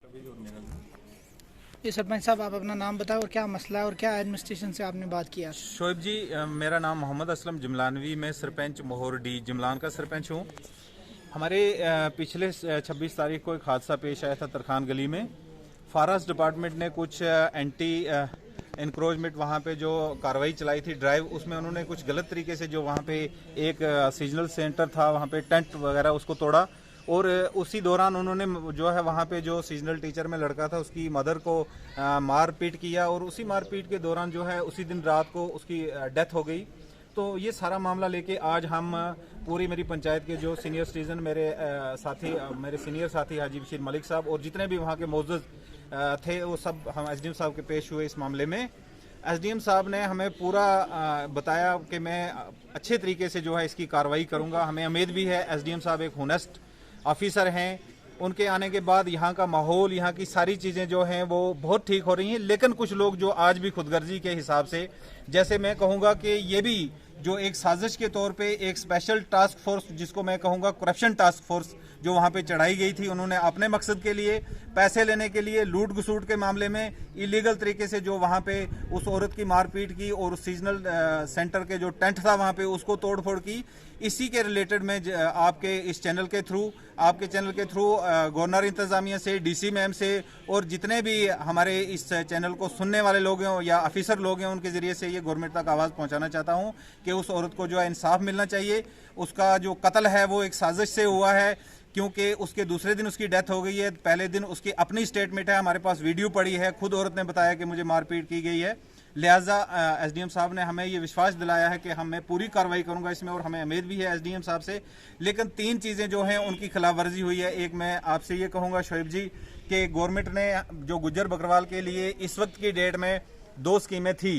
ये सरपंच साहब, आप अपना नाम बताओ और क्या मसला है और क्या एडमिनिस्ट्रेशन से आपने बात किया? शोएब जी, मेरा नाम मोहम्मद असलम जमलानवी, मैं सरपंच मोहर डी जमलान का सरपंच हूँ। हमारे पिछले 26 तारीख को एक हादसा पेश आया था तरखान गली में। फॉरेस्ट डिपार्टमेंट ने कुछ एंटी इंक्रोचमेंट वहाँ पे जो कार्रवाई चलाई थी ड्राइव, उसमें उन्होंने कुछ गलत तरीके से जो वहाँ पे एक सीजनल सेंटर था वहाँ पे टेंट वगैरह उसको तोड़ा, और उसी दौरान उन्होंने जो है वहाँ पे जो सीजनल टीचर में लड़का था उसकी मदर को मार पीट किया, और उसी मार पीट के दौरान जो है उसी दिन रात को उसकी डेथ हो गई। तो ये सारा मामला लेके आज हम पूरी मेरी पंचायत के जो सीनियर सिटीजन मेरे सीनियर साथी हाजी बशीर मलिक साहब और जितने भी वहाँ के मौजूद थे वो सब हम एसडीएम साहब के पेश हुए इस मामले में। एसडीएम साहब ने हमें पूरा बताया कि मैं अच्छे तरीके से जो है इसकी कार्रवाई करूंगा। हमें उम्मीद भी है, एसडीएम साहब एक होनेस्ट ऑफिसर हैं, उनके आने के बाद यहाँ का माहौल, यहाँ की सारी चीज़ें जो हैं वो बहुत ठीक हो रही हैं। लेकिन कुछ लोग जो आज भी खुदगर्जी के हिसाब से, जैसे मैं कहूँगा कि ये भी जो एक साजिश के तौर पे एक स्पेशल टास्क फोर्स, जिसको मैं कहूँगा करप्शन टास्क फोर्स, जो वहाँ पे चढ़ाई गई थी, उन्होंने अपने मकसद के लिए, पैसे लेने के लिए, लूट घसूट के मामले में इलीगल तरीके से जो वहाँ पे उस औरत की मारपीट की और उस सीजनल सेंटर के जो टेंट था वहाँ पे उसको तोड़फोड़ की। इसी के रिलेटेड में आपके इस चैनल के थ्रू, आपके चैनल के थ्रू गवर्नर इंतजामिया से, डीसी मैम से और जितने भी हमारे इस चैनल को सुनने वाले लोग हैं या ऑफिसर लोग हैं, उनके ज़रिए से ये गवर्नमेंट तक आवाज़ पहुंचाना चाहता हूं कि उस औरत को जो है इंसाफ मिलना चाहिए। उसका जो कत्ल है वो एक साजिश से हुआ है, क्योंकि उसके दूसरे दिन उसकी डेथ हो गई है। पहले दिन उसकी अपनी स्टेटमेंट है, हमारे पास वीडियो पड़ी है, खुद औरत ने बताया कि मुझे मारपीट की गई है। लिहाजा एसडीएम साहब ने हमें ये विश्वास दिलाया है कि मैं पूरी कार्रवाई करूंगा इसमें, और हमें उम्मीद भी है एसडीएम साहब से। लेकिन 3 चीज़ें जो हैं उनकी खिलाफवर्जी हुई है। एक, मैं आपसे ये कहूँगा शोएब जी कि गवर्नमेंट ने जो गुज्जर बकरवाल के लिए इस वक्त की डेट में 2 स्कीमें थी।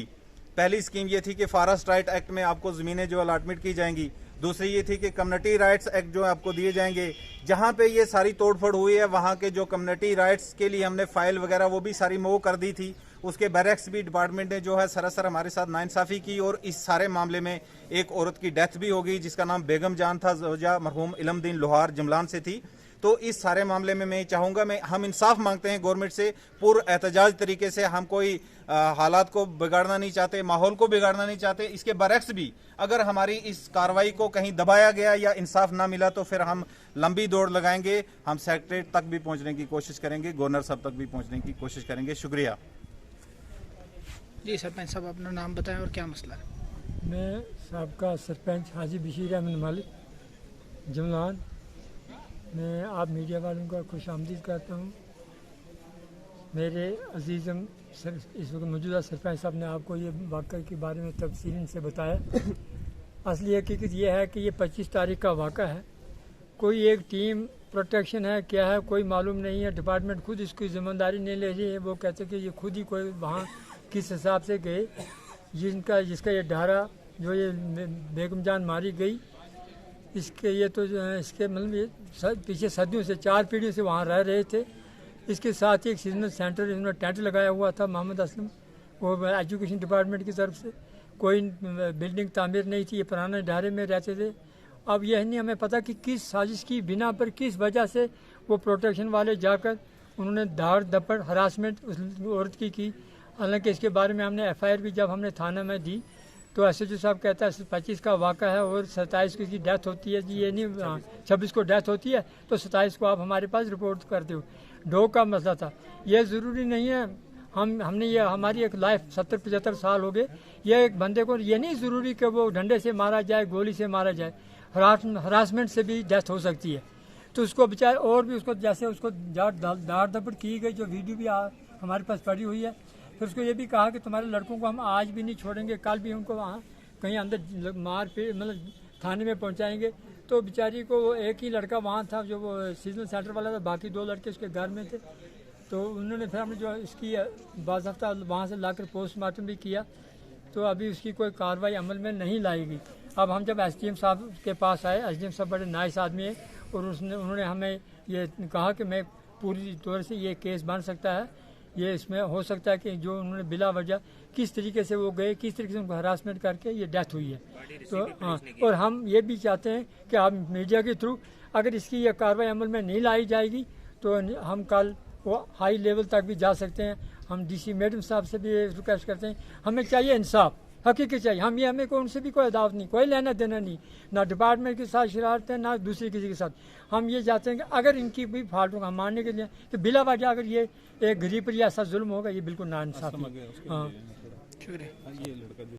पहली स्कीम ये थी कि फॉरेस्ट राइट एक्ट में आपको ज़मीनें जो अलाटमेंट की जाएंगी। दूसरी ये थी कि कम्युनिटी राइट्स एक्ट जो आपको दिए जाएंगे। जहाँ पे ये सारी तोड़फोड़ हुई है वहाँ के जो कम्युनिटी राइट्स के लिए हमने फाइल वगैरह वो भी सारी मूव कर दी थी। उसके बैरक्स भी डिपार्टमेंट ने जो है सरासर हमारे साथ नाइंसाफ़ी की, और इस सारे मामले में एक औरत की डेथ भी हो गई जिसका नाम बेगम जान था, जोजा मरहूम इलमदीन लोहार जमलान से थी। तो इस सारे मामले में मैं चाहूँगा, हम इंसाफ मांगते हैं गवर्नमेंट से पुर एहतजाज तरीके से। हम कोई हालात को बिगाड़ना नहीं चाहते, माहौल को बिगाड़ना नहीं चाहते। इसके बरक्स भी अगर हमारी इस कार्रवाई को कहीं दबाया गया या इंसाफ ना मिला तो फिर हम लंबी दौड़ लगाएंगे। हम सेक्रेटरीट तक भी पहुंचने की कोशिश करेंगे, गवर्नर साहब तक भी पहुंचने की कोशिश करेंगे। शुक्रिया जी सरपंच साहब, अपना नाम बताएं और क्या मसला है? मैं साबका सरपंच हाजी बशीर अहमद मलिक जमलान। मैं आप मीडिया वालों का खुश आमदीद करता हूँ। मेरे अजीज़म इस वक्त मौजूदा सरपंच साहब ने आपको ये वाक़े के बारे में तफसील से बताया। असली हकीकत ये है कि ये 25 तारीख का वाक़ा है। कोई एक टीम प्रोटेक्शन है क्या है कोई मालूम नहीं है। डिपार्टमेंट खुद इसकी ज़िम्मेदारी नहीं ले रही है। वो कहते कि ये खुद ही कोई वहाँ किस हिसाब से गए, जिसका ये ढारा जो ये बेगम जान मारी गई, इसके ये तो इसके मतलब ये पीछे सदियों से 4 पीढ़ियों से वहाँ रह रहे थे। इसके साथ ही एक सीजनल सेंटर इन्होंने टेंट लगाया हुआ था मोहम्मद असलम, वो एजुकेशन डिपार्टमेंट की तरफ से। कोई बिल्डिंग तामीर नहीं थी, ये पुराने ढारे में रहते थे। अब यह नहीं हमें पता कि किस साजिश की बिना पर, किस वजह से वो प्रोटेक्शन वाले जाकर उन्होंने धाड़ दपड़ हरासमेंट उस औरत की। हालांकि इसके बारे में हमने एफआईआर भी जब हमने थाना में दी तो एसएचओ साहब कहता है 25 का वाक़ा है और 27 को इसकी डेथ होती है। जी ये नहीं, 26 को डेथ होती है तो 27 को आप हमारे पास रिपोर्ट करते हो। डॉग का मसला था, ये ज़रूरी नहीं है। हमने ये हमारी एक लाइफ 70-75 साल हो गए। ये एक बंदे को ये नहीं ज़रूरी कि वो डंडे से मारा जाए, गोली से मारा जाए, हरासमेंट से भी डेथ हो सकती है। तो उसको बेचारे और भी उसको जैसे उसको दाड़ दपड़ की गई, जो वीडियो भी हमारे पास पड़ी हुई है। फिर उसको ये भी कहा कि तुम्हारे लड़कों को हम आज भी नहीं छोड़ेंगे, कल भी उनको वहाँ कहीं अंदर मार पीट मतलब थाने में पहुँचाएंगे। तो बेचारी को एक ही लड़का वहाँ था जो वो सीजनल सेंटर वाला था, बाकी 2 लड़के उसके घर में थे। तो उन्होंने फिर हमने जो इसकी बाज़ाब्ता वहाँ से लाकर पोस्टमार्टम भी किया, तो अभी उसकी कोई कार्रवाई अमल में नहीं लाई गई। अब हम जब एसडीएम साहब के पास आए, एसडीएम साहब बड़े नाइस आदमी है और उन्होंने हमें ये कहा कि मैं पूरी तौर से ये केस बन सकता है, ये इसमें हो सकता है कि जो उन्होंने बिला वजह किस तरीके से वो गए, किस तरीके से उनको हरासमेंट करके ये डेथ हुई है। तो हाँ, और हम ये भी चाहते हैं कि आप मीडिया के थ्रू अगर इसकी ये कार्रवाई अमल में नहीं लाई जाएगी तो हम कल वो हाई लेवल तक भी जा सकते हैं। हम डीसी मैडम साहब से भी रिक्वेस्ट करते हैं, हमें चाहिए इंसाफ, हकीकत चाहिए। हमें कौन से भी कोई अदावत नहीं, कोई लेना देना नहीं, ना डिपार्टमेंट के साथ शरारत है ना दूसरे किसी के साथ। हम ये चाहते हैं कि अगर इनकी भी फाल्टों का मानने के लिए कि बिला वजह अगर ये एक गरीब पर ऐसा जुल्म होगा, ये बिल्कुल नाइंसाफी। हाँ शुक्रिया।